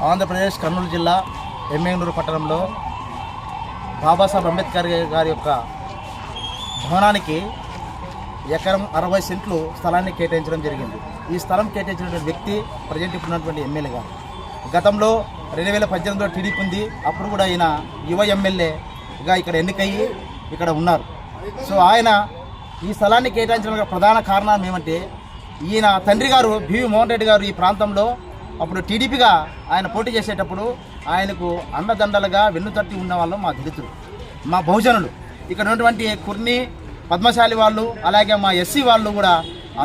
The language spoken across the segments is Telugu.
ఆంధ్రప్రదేశ్ కర్నూలు జిల్లా ఎమ్మెగనూరు పట్టణంలో బాబాసాహెబ్ అంబేద్కర్ గారి యొక్క భవనానికి ఎకరం 60 సెంట్లు స్థలాన్ని కేటాయించడం జరిగింది. ఈ స్థలం కేటాయించినటువంటి వ్యక్తి ప్రజెంట్ ఇప్పుడున్నటువంటి ఎమ్మెల్యే గారు. గతంలో 2018లో టీడీపీ ఉంది. అప్పుడు కూడా ఈయన యువ ఎమ్మెల్యేగా ఇక్కడ ఎన్నికయ్యి ఇక్కడ ఉన్నారు. సో ఆయన ఈ స్థలాన్ని కేటాయించడానికి ప్రధాన కారణం ఏమంటే, ఈయన తండ్రి గారు బివి మోహన్ రెడ్డి గారు ఈ ప్రాంతంలో అప్పుడు టీడీపీగా ఆయన పోటీ చేసేటప్పుడు ఆయనకు అండదండలుగా వెన్నుతట్టి ఉన్న వాళ్ళు మా దళితులు, మా బహుజనులు, ఇక్కడ ఉన్నటువంటి కుర్ని పద్మశాలి వాళ్ళు, అలాగే మా ఎస్సీ వాళ్ళు కూడా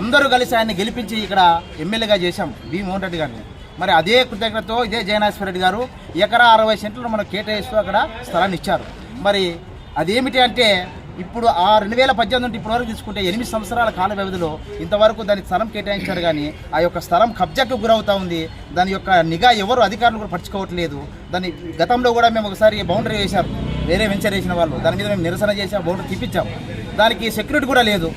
అందరూ కలిసి ఆయన్ని గెలిపించి ఇక్కడ ఎమ్మెల్యేగా చేశాం బివి మోహన్ రెడ్డి గారిని. మరి అదే కృతజ్ఞతతో ఇదే జయనాశ్వర రెడ్డి గారు ఎకరా 60 సెంట్లు మనకు కేటాయిస్తూ అక్కడ స్థలాన్ని ఇచ్చారు. మరి అదేమిటి అంటే, ఇప్పుడు ఆ 2018 నుండి ఇప్పటివరకు తీసుకుంటే 8 సంవత్సరాల కాల వ్యవధిలో ఇంతవరకు దానికి స్థలం కేటాయించారు, కానీ ఆ యొక్క స్థలం కబ్జాకు గురవుతూ ఉంది. దాని యొక్క నిఘా ఎవరు అధికారులు కూడా పట్టించుకోవట్లేదు. దాని గతంలో కూడా మేము ఒకసారి బౌండరీ వేశారు, వేరే వెంచర్ వేసిన వాళ్ళు, దాని మీద మేము నిరసన చేసాం, బౌండరీ తీపించాం, దానికి సెక్యూరిటీ కూడా లేదు.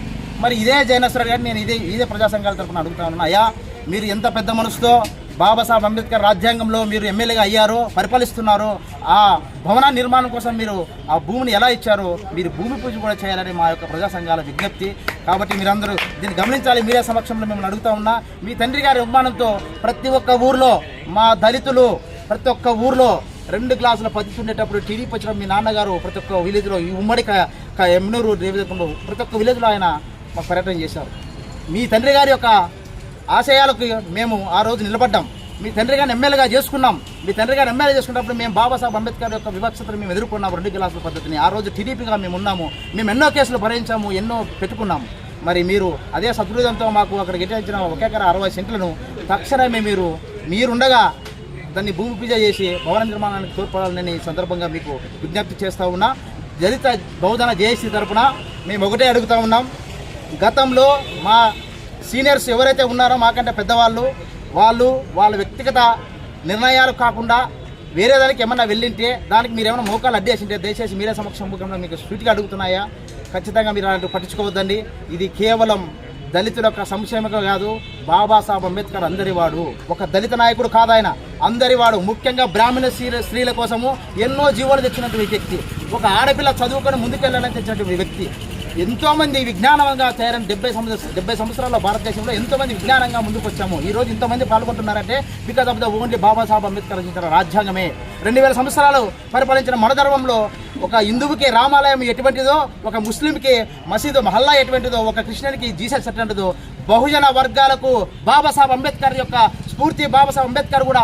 మరి ఇదే జయనశ్వర గారిని నేను ఇదే ప్రజా సంఘాల తరఫున అడుగుతా ఉన్నాను, అయ్యా మీరు ఎంత పెద్ద మనసుతో బాబాసాహెబ్ అంబేద్కర్ రాజ్యాంగంలో మీరు ఎమ్మెల్యేగా అయ్యారో, పరిపాలిస్తున్నారో, ఆ భవన నిర్మాణం కోసం మీరు ఆ భూమిని ఎలా ఇచ్చారో మీరు భూమి పూజ కూడా చేయాలని మా యొక్క ప్రజా సంఘాల విజ్ఞప్తి. కాబట్టి మీరందరూ దీన్ని గమనించాలి. మీరే సమక్షంలో మిమ్మల్ని అడుగుతా ఉన్నా, మీ తండ్రి గారి నిర్మాణంతో ప్రతి ఒక్క ఊర్లో మా దళితులు ప్రతి ఒక్క ఊర్లో 2 గ్లాసుల పద్ధతి ఉండేటప్పుడు టీడీపీ వచ్చిన మీ నాన్నగారు ప్రతి ఒక్క విలేజ్లో, ఈ ఉమ్మడి ఎమ్మెనూరు నియోజకవర్గంలో ప్రతి ఒక్క విలేజ్లో ఆయన మాకు పర్యటన చేశారు. మీ తండ్రి గారి యొక్క ఆశయాలకు మేము ఆ రోజు నిలబడ్డాం. మీ తండ్రి గారిని ఎమ్మెల్యేగా చేసుకున్నాం. మీ తండ్రి గారిని ఎమ్మెల్యే చేసుకున్నప్పుడు మేము బాబాసాహెబ్ అంబేద్కర్ యొక్క వివక్షతను మేము ఎదుర్కొన్నాము, 2 గ్లాసుల పద్ధతిని. ఆ రోజు టీడీపీగా మేము ఉన్నాము, మేము ఎన్నో కేసులు భరించాము, ఎన్నో పెట్టుకున్నాము. మరి మీరు అదే సదృఢంతో మాకు అక్కడ కేటాయించిన 1 ఎకరా 60 సెంట్లను తక్షణమే మీరుండగా దాన్ని భూమి పూజ చేసి భవన నిర్మాణానికి తోడ్పడాలని సందర్భంగా మీకు విజ్ఞప్తి చేస్తూ ఉన్నా. దళిత బహుజన జేఏసీ తరఫున మేము ఒకటే అడుగుతూ ఉన్నాం, గతంలో మా సీనియర్స్ ఎవరైతే ఉన్నారో మాకంటే పెద్దవాళ్ళు, వాళ్ళ వ్యక్తిగత నిర్ణయాలు కాకుండా వేరే దానికి ఏమన్నా వెళ్ళింటే దానికి మీరు ఏమైనా మోకాలు అడ్డేసింటే దయచేసి మీరే సమక్షంలో మీకు స్వీట్గా అడుగుతున్నాయా, ఖచ్చితంగా మీరు అలాంటివి పట్టించుకోవద్దండి. ఇది కేవలం దళితుల యొక్క సంక్షేమం కాదు, బాబాసాహెబ్ అంబేద్కర్ అందరివాడు, ఒక దళిత నాయకుడు కాదు, ఆయన అందరివాడు. ముఖ్యంగా బ్రాహ్మణ స్త్రీల కోసము ఎన్నో జీవాలు తెచ్చినటువంటి వ్యక్తి, ఒక ఆడపిల్ల చదువుకొని ముందుకెళ్ళాలని తెచ్చినటువంటి వ్యక్తి. ఎంతోమంది విజ్ఞానంగా తయారైన 70 సంవత్సరాల్లో భారతదేశంలో ఎంతోమంది విజ్ఞానంగా ముందుకు వచ్చాము. ఈరోజు ఇంతమంది పాల్గొంటున్నారంటే because of the only Babasaheb Ambedkar రచించిన రాజ్యాంగమే. 2000 సంవత్సరాలు పరిపాలించిన మన ధర్మంలో ఒక హిందువుకి రామాలయం ఎటువంటిదో, ఒక ముస్లింకి మసీదు మహల్లా ఎటువంటిదో, ఒక క్రిస్టియన్కి జీసస్ ఎటువంటిదో, బహుజన వర్గాలకు బాబాసాహెబ్ అంబేద్కర్ యొక్క స్ఫూర్తి, బాబాసాహెబ్ అంబేద్కర్ కూడా